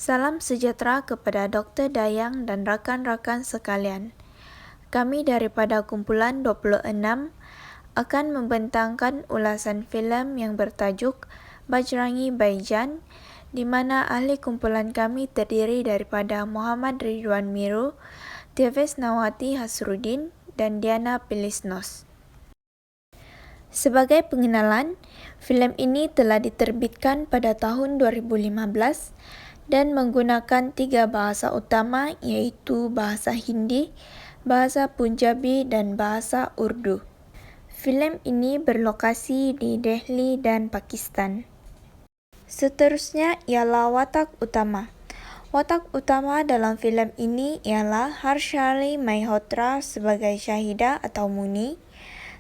Salam sejahtera kepada Dr. Dayang dan rakan-rakan sekalian. Kami daripada kumpulan 26 akan membentangkan ulasan filem yang bertajuk Bajrangi Bhaijaan, di mana ahli kumpulan kami terdiri daripada Muhammad Ridwan Miru, Tevez Nawati Hasrudin, dan Diana Pilisnos. Sebagai pengenalan, filem ini telah diterbitkan pada tahun 2015 dan menggunakan 3 bahasa utama iaitu bahasa Hindi, bahasa Punjabi dan bahasa Urdu. Filem ini berlokasi di Delhi dan Pakistan. Seterusnya ialah watak utama. Watak utama dalam filem ini ialah Harshali Malhotra sebagai Syahida atau Muni,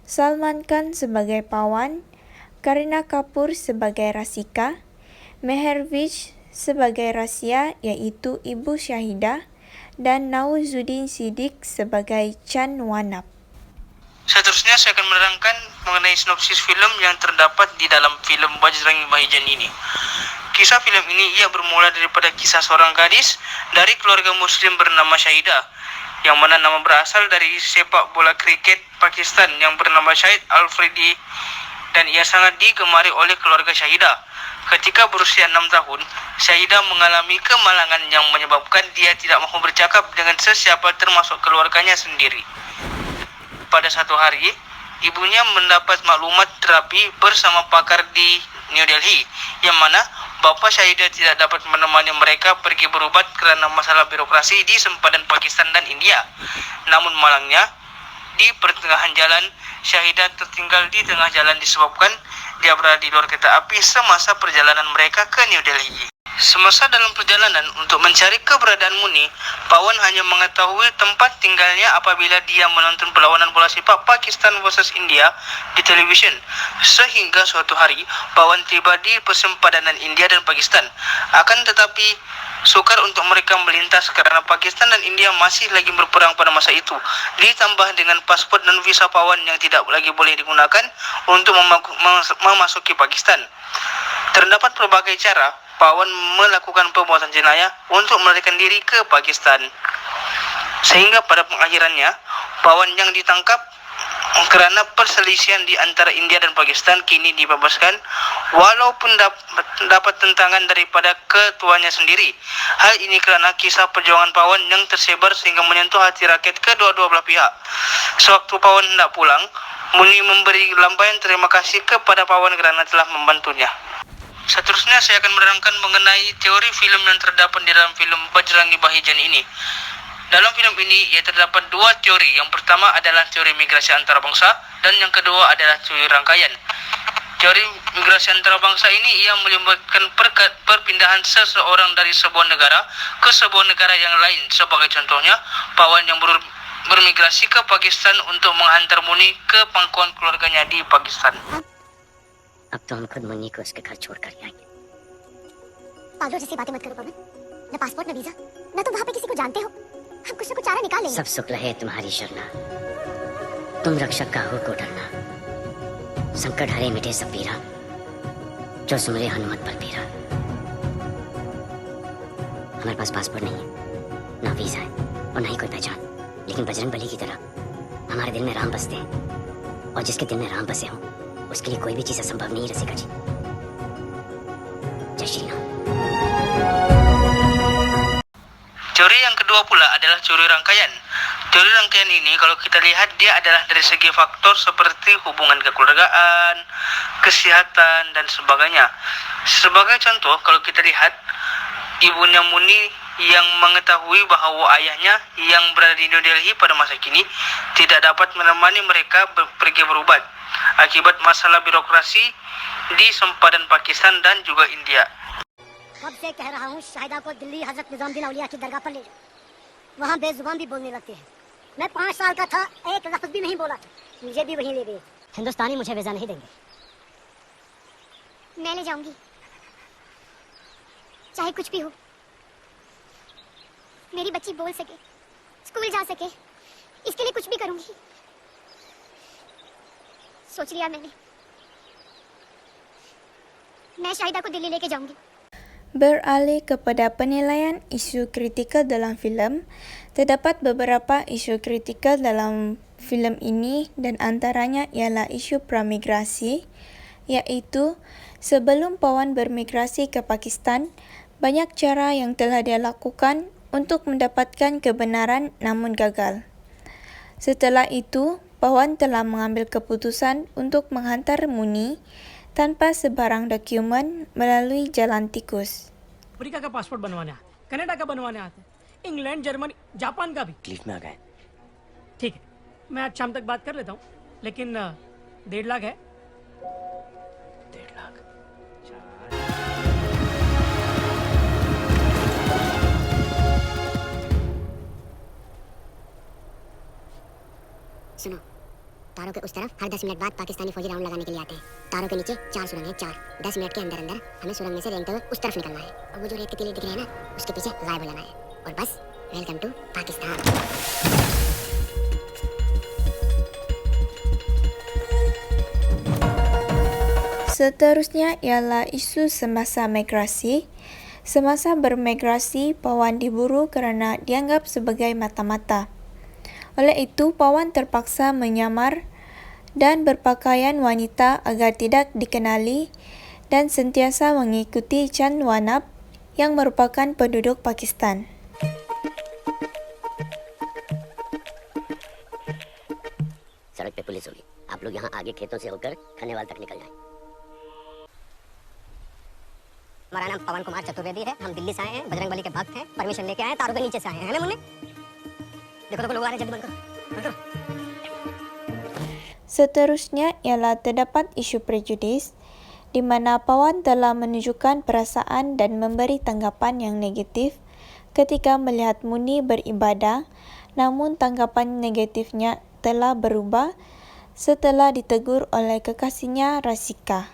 Salman Khan sebagai Pawan, Kareena Kapoor sebagai Rasika, Meher Vij sebagai Rasia iaitu Ibu Syahida, dan Nawazuddin Siddiq sebagai Chan Wanab. Seterusnya saya akan menerangkan mengenai sinopsis filem yang terdapat di dalam filem Bajrangi Bhaijaan ini. Kisah filem ini ia bermula daripada kisah seorang gadis dari keluarga muslim bernama Syahida, yang mana nama berasal dari sepak bola kriket Pakistan yang bernama Shahid Afridi, dan ia sangat digemari oleh keluarga Syahida. Ketika berusia 6 tahun, Syahida mengalami kemalangan yang menyebabkan dia tidak mahu bercakap dengan sesiapa termasuk keluarganya sendiri. Pada satu hari, ibunya mendapat maklumat terapi bersama pakar di New Delhi, yang mana bapa Syahida tidak dapat menemani mereka pergi berubat kerana masalah birokrasi di sempadan Pakistan dan India. Namun malangnya, di pertengahan jalan, Syahida tertinggal di tengah jalan disebabkan dia berada di luar kereta api semasa perjalanan mereka ke New Delhi. Semasa dalam perjalanan untuk mencari keberadaan Muni, Pawan hanya mengetahui tempat tinggalnya apabila dia menonton perlawanan bola sepak Pakistan vs India di televisyen. Sehingga suatu hari, Pawan tiba di persempadanan India dan Pakistan. Akan tetapi, sukar untuk mereka melintas kerana Pakistan dan India masih lagi berperang pada masa itu. Ditambah dengan pasport dan visa Pawan yang tidak lagi boleh digunakan untuk memasuki Pakistan. Terdapat pelbagai cara Pawan melakukan perbuatan jenayah untuk melarikan diri ke Pakistan. Sehingga pada pengakhirannya, Pawan yang ditangkap kerana perselisihan di antara India dan Pakistan kini dibebaskan walaupun dapat tentangan daripada ketuanya sendiri. Hal ini kerana kisah perjuangan Pawan yang tersebar sehingga menyentuh hati rakyat kedua-dua belah pihak. Sewaktu Pawan hendak pulang, Muni memberi lambaian terima kasih kepada Pawan kerana telah membantunya. Seterusnya saya akan menerangkan mengenai teori filem yang terdapat di dalam filem Bajrangi Bhaijaan ini. Dalam filem ini ia terdapat 2 teori. Yang pertama adalah teori migrasi antarabangsa dan yang kedua adalah teori rangkaian. Teori migrasi antarabangsa ini ia melibatkan perpindahan seseorang dari sebuah negara ke sebuah negara yang lain. Sebagai contohnya, Pawan yang bermigrasi ke Pakistan untuk menghantar Muni ke pangkuan keluarganya di Pakistan. अब तो हम खुद मुन्नी को उसके घर छोड़ कर आएंगे। पागलों जैसी बातें मत करो पवन। न पासपोर्ट न वीजा, न तुम वहाँ पे किसी को जानते हो। हम कुछ न कुछ चारा निकाल लेंगे। सब सुख रहे तुम्हारी शरणा, तुम रक्षक काहू को डरना। संकट हरे मिटे सब पीरा, जो सुमरे हनुमत पर पीरा। हमारे पास पासपोर्ट नहीं है, ना वीजा है और ना ही कोई पहचान, लेकिन बजरंग बली की तरह हमारे दिल में राम बसते हैं, और जिसके दिल में राम बसे हों उसके लिए कोई भी चीज असंभव नहीं रसिका जी। जय श्री Ram. Teori yang kedua pula adalah teori rangkaian. Teori rangkaian ini kalau kita lihat dia adalah dari segi faktor seperti hubungan kekeluargaan, kesihatan dan sebagainya. Sebagai contoh, kalau kita lihat ibunya Muni yang mengetahui bahawa ayahnya yang berada di New Delhi pada masa kini tidak dapat menemani mereka pergi berubat akibat masalah birokrasi di sempadan Pakistan dan juga India. अब से कह रहा हूँ शाहिदा को दिल्ली हजरत निजामुद्दीन औलिया की दरगाह पर ले जाओ। वहाँ बेजुबान भी बोलने लगते हैं। मैं 5 साल का था, एक लफ्ज भी नहीं बोला था। मुझे भी वहीं ले गए। हिंदुस्तानी मुझे वीजा नहीं देंगे। मैं ले जाऊंगी, चाहे कुछ भी हो। मेरी बच्ची बोल सके, स्कूल जा सके, इसके लिए कुछ भी करूंगी। सोच लिया मैंने, मैं शाहिदा को दिल्ली लेके जाऊंगी। Beralih kepada penilaian isu kritikal dalam filem, terdapat beberapa isu kritikal dalam filem ini dan antaranya ialah isu pramigrasi, iaitu sebelum Pawan bermigrasi ke Pakistan, banyak cara yang telah dia lakukan untuk mendapatkan kebenaran namun gagal. Setelah itu, Pawan telah mengambil keputusan untuk menghantar Muni tanpa sebarang dokumen melalui jalan tikus. Africa का पासपोर्ट बनवाने आते हैं, कनाडा का बनवाने आते हैं, England, Germany, Japan का भी। क्लिफ में आ गए। ठीक है, मैं आज शाम तक बात कर लेता हूँ, लेकिन 1.5 लाख है। 1.5 लाख। सुनो, तारों के उस तरफ हर 10 मिनट बाद पाकिस्तानी फौजी राउंड लगाने के लिए आते हैं। तारों के नीचे 4 सुरंग हैं, 4। 10 मिनट के अंदर अंदर हमें सुरंग में से रेंगते हुए उस तरफ निकलना है और वो जो रेत के टीले दिख रहे हैं ना, उसके पीछे गायब हो जाना है और बस welcome to Pakistan. Seterusnya ialah isu semasa migrasi. Semasa bermigrasi, Pawan diburu kerana dianggap sebagai mata-mata. Oleh itu, Pawan terpaksa menyamar dan berpakaian wanita agar tidak dikenali dan sentiasa mengikuti Chan Wanab yang merupakan penduduk Pakistan. सड़क पे पुलिस होगी, आप लोग यहाँ आगे खेतों से होकर खन्नेवाल तक निकल जाएं। हमारा नाम पवन कुमार चतुर्वेदी है, हम दिल्ली से आए हैं, बजरंगबली के भक्त हैं, परमिशन लेके आए हैं, तारों के नीचे से आए हैं, है ना मुन्ने? देखो देखो लोग आ रहे हैं, जल्दी बंद करो, बंद करो। Seterusnya ialah terdapat isu prejudis, di mana Pawan telah menunjukkan perasaan dan memberi tanggapan yang negatif ketika melihat Muni beribadah, namun tanggapan negatifnya telah berubah setelah ditegur oleh kekasihnya Rasika.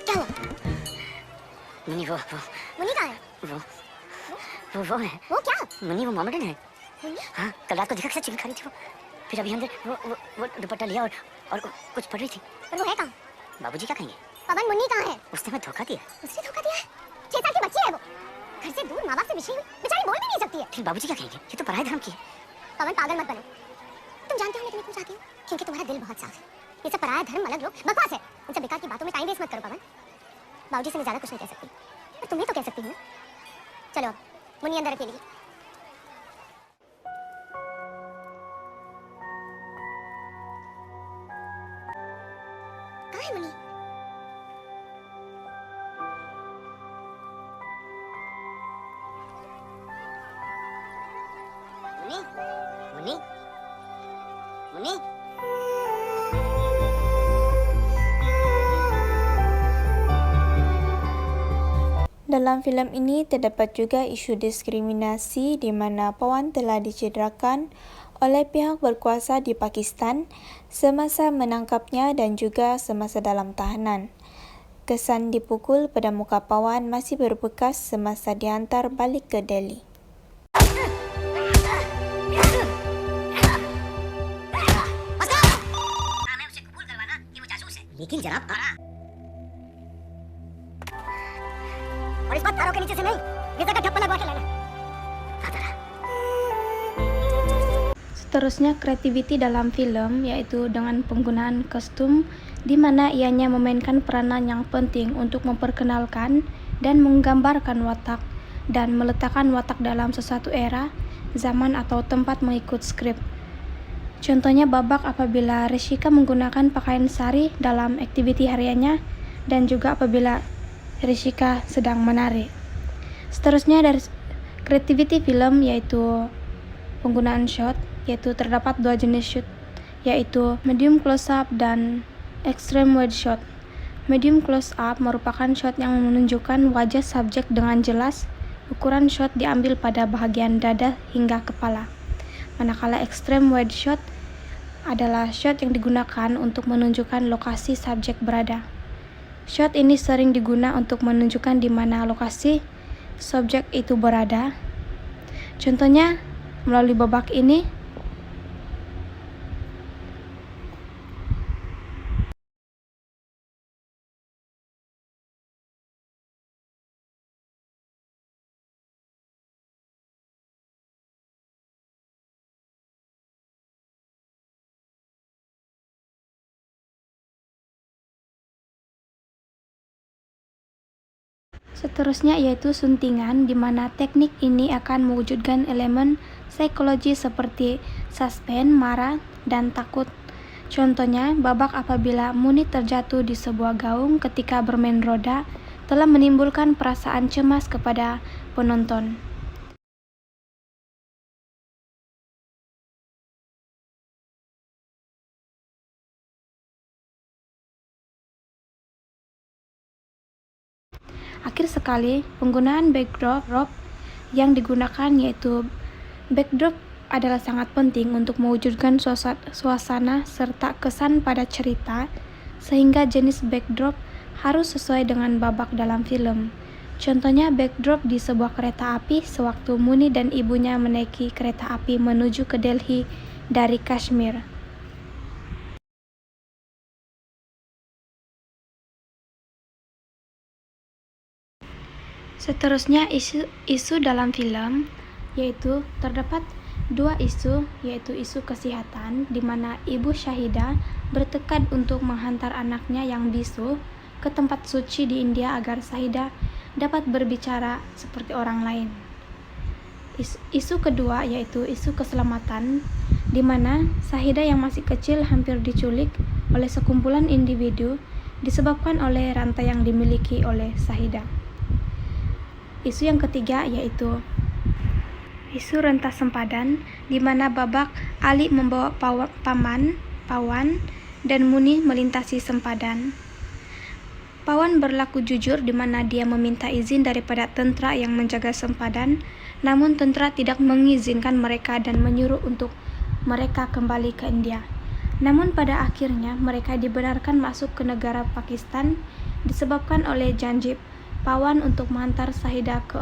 क्या हुआ? मुन्नी वो मुन्नी कहाँ है? वो है। वो क्या? मुन्नी वो मोमेडन है। मुन्नी? हाँ, कल रात को देखा कैसे चिल्ला रही थी वो। फिर अभी अंदर वो दुपट्टा लिया और कुछ पढ़ रही थी। पर वो है कहाँ? बाबूजी क्या कहेंगे? पवन, मुन्नी कहाँ है? उसने हमें धोखा दिया। उसने धोखा दिया है? 6 साल की बच्ची है वो, घर से दूर, माँ बाप से बिछड़ी हुई, बेचारी बोल भी नहीं सकती है। फिर बाबूजी क्या कहेंगे? ये तो पराये धर्म की है। पवन, पागल मत बनो। तुम जानते हो मैं तुम्हें क्यों चाहती हूँ? क्योंकि तुम्हारा दिल बहुत साफ है। ये सब पराया धर्म, अलग लोग, बकवास है। इन सब बेकार की बातों में टाइम वेस्ट मत करो पवन। बाबूजी से मैं ज्यादा कुछ नहीं कह सकती, पर तुम्हें तो कह सकती हूँ ना। चलो अब, मुन्नी अंदर अकेली है। कहाँ है मुन्नी? मुन्नी, मुन्नी, Munni. Dalam filem ini terdapat juga isu diskriminasi di mana Pawan telah dicederakan oleh pihak berkuasa di Pakistan semasa menangkapnya dan juga semasa dalam tahanan. Kesan dipukul pada muka Pawan masih berbekas semasa dihantar balik ke Delhi. हमें उसे कबूल करवाना कि वो जासूस है। लेकिन जनाब और इस बार तारों के नीचे से नहीं, रेता का ठप्पा लगवा के लाना। Seterusnya kreativiti dalam film yaitu dengan penggunaan kostum di mana ianya memainkan peranan yang penting untuk memperkenalkan dan menggambarkan watak dan meletakkan watak dalam sesuatu era, zaman atau tempat mengikut skrip. Contohnya babak apabila Rishika menggunakan pakaian sari dalam aktiviti hariannya dan juga apabila Rishika sedang menari. Seterusnya dari kreativiti film yaitu penggunaan shot, yaitu terdapat 2 jenis shoot, yaitu medium close up dan extreme wide shot. Medium close up merupakan shot yang menunjukkan wajah subjek dengan jelas. Ukuran shot diambil pada bahagian dada hingga kepala. Manakala extreme wide shot adalah shot yang digunakan untuk menunjukkan lokasi subjek berada. Shot ini sering digunakan untuk menunjukkan di mana lokasi subjek itu berada. Contohnya, melalui babak ini, seterusnya yaitu suntingan, di mana teknik ini akan mewujudkan elemen psikologi seperti suspense, marah, dan takut. Contohnya, babak apabila Muni terjatuh di sebuah gaung ketika bermain roda telah menimbulkan perasaan cemas kepada penonton. Akhir sekali, penggunaan backdrop yang digunakan yaitu backdrop adalah sangat penting untuk mewujudkan suasana serta kesan pada cerita, sehingga jenis backdrop harus sesuai dengan babak dalam film. Contohnya backdrop di sebuah kereta api sewaktu Muni dan ibunya menaiki kereta api menuju ke Delhi dari Kashmir. Seterusnya isu dalam film, yaitu terdapat dua isu, yaitu isu kesehatan, di mana ibu Shahida bertekad untuk menghantar anaknya yang bisu ke tempat suci di India agar Shahida dapat berbicara seperti orang lain. Isu kedua yaitu isu keselamatan, di mana Shahida yang masih kecil hampir diculik oleh sekumpulan individu disebabkan oleh rantai yang dimiliki oleh Shahida. Isu yang ketiga yaitu isu rentas sempadan, di mana babak Ali membawa Pawan, dan Muni melintasi sempadan. Pawan berlaku jujur, di mana dia meminta izin daripada tentara yang menjaga sempadan, namun tentara tidak mengizinkan mereka dan menyuruh untuk mereka kembali ke India. Namun pada akhirnya mereka dibenarkan masuk ke negara Pakistan disebabkan oleh janji Pawan untuk menghantar Shahida ke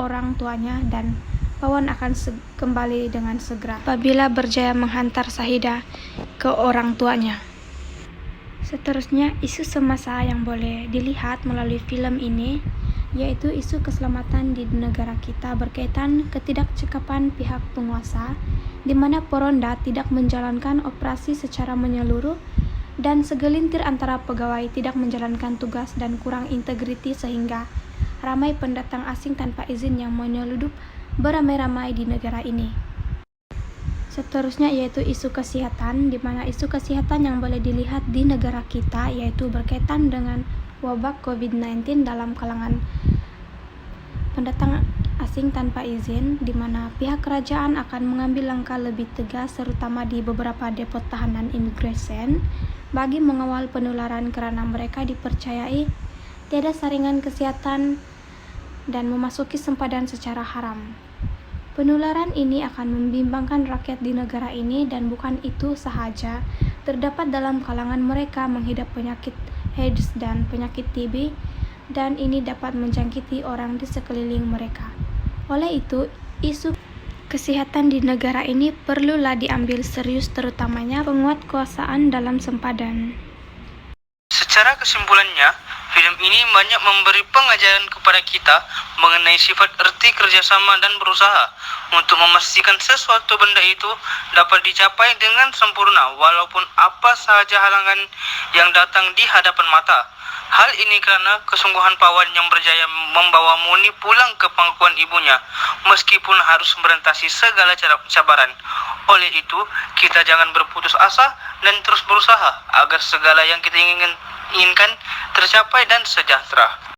orang tuanya, dan Pawan akan kembali dengan segera apabila berjaya menghantar Shahida ke orang tuanya. Seterusnya, isu semasa yang boleh dilihat melalui film ini yaitu isu keselamatan di negara kita berkaitan ketidakcekapan pihak penguasa, di mana Poronda tidak menjalankan operasi secara menyeluruh dan segelintir antara pegawai tidak menjalankan tugas dan kurang integriti, sehingga ramai pendatang asing tanpa izin yang menyeludup beramai-ramai di negara ini. Seterusnya yaitu isu kesehatan, di mana isu kesehatan yang boleh dilihat di negara kita yaitu berkaitan dengan wabah COVID-19 dalam kalangan pendatang asing tanpa izin, di mana pihak kerajaan akan mengambil langkah lebih tegas terutama di beberapa depo tahanan imigresen bagi mengawal penularan, karena mereka dipercayai tiada saringan kesehatan dan memasuki sempadan secara haram. Penularan ini akan membimbangkan rakyat di negara ini, dan bukan itu sahaja, terdapat dalam kalangan mereka menghidap penyakit AIDS dan penyakit TB, dan ini dapat menjangkiti orang di sekeliling mereka. Oleh itu, isu kesehatan di negara ini perlulah diambil serius, terutamanya penguatkuasaan dalam sempadan. Secara kesimpulannya, film ini banyak memberi pengajaran kepada kita mengenai sifat erti kerjasama dan berusaha untuk memastikan sesuatu benda itu dapat dicapai dengan sempurna walaupun apa sahaja halangan yang datang di hadapan mata. Hal ini karena kesungguhan Pawan yang berjaya membawa Muni pulang ke pangkuan ibunya meskipun harus merentasi segala cabaran. Oleh itu, kita jangan berputus asa dan terus berusaha agar segala yang kita inginkan tercapai dan sejahtera.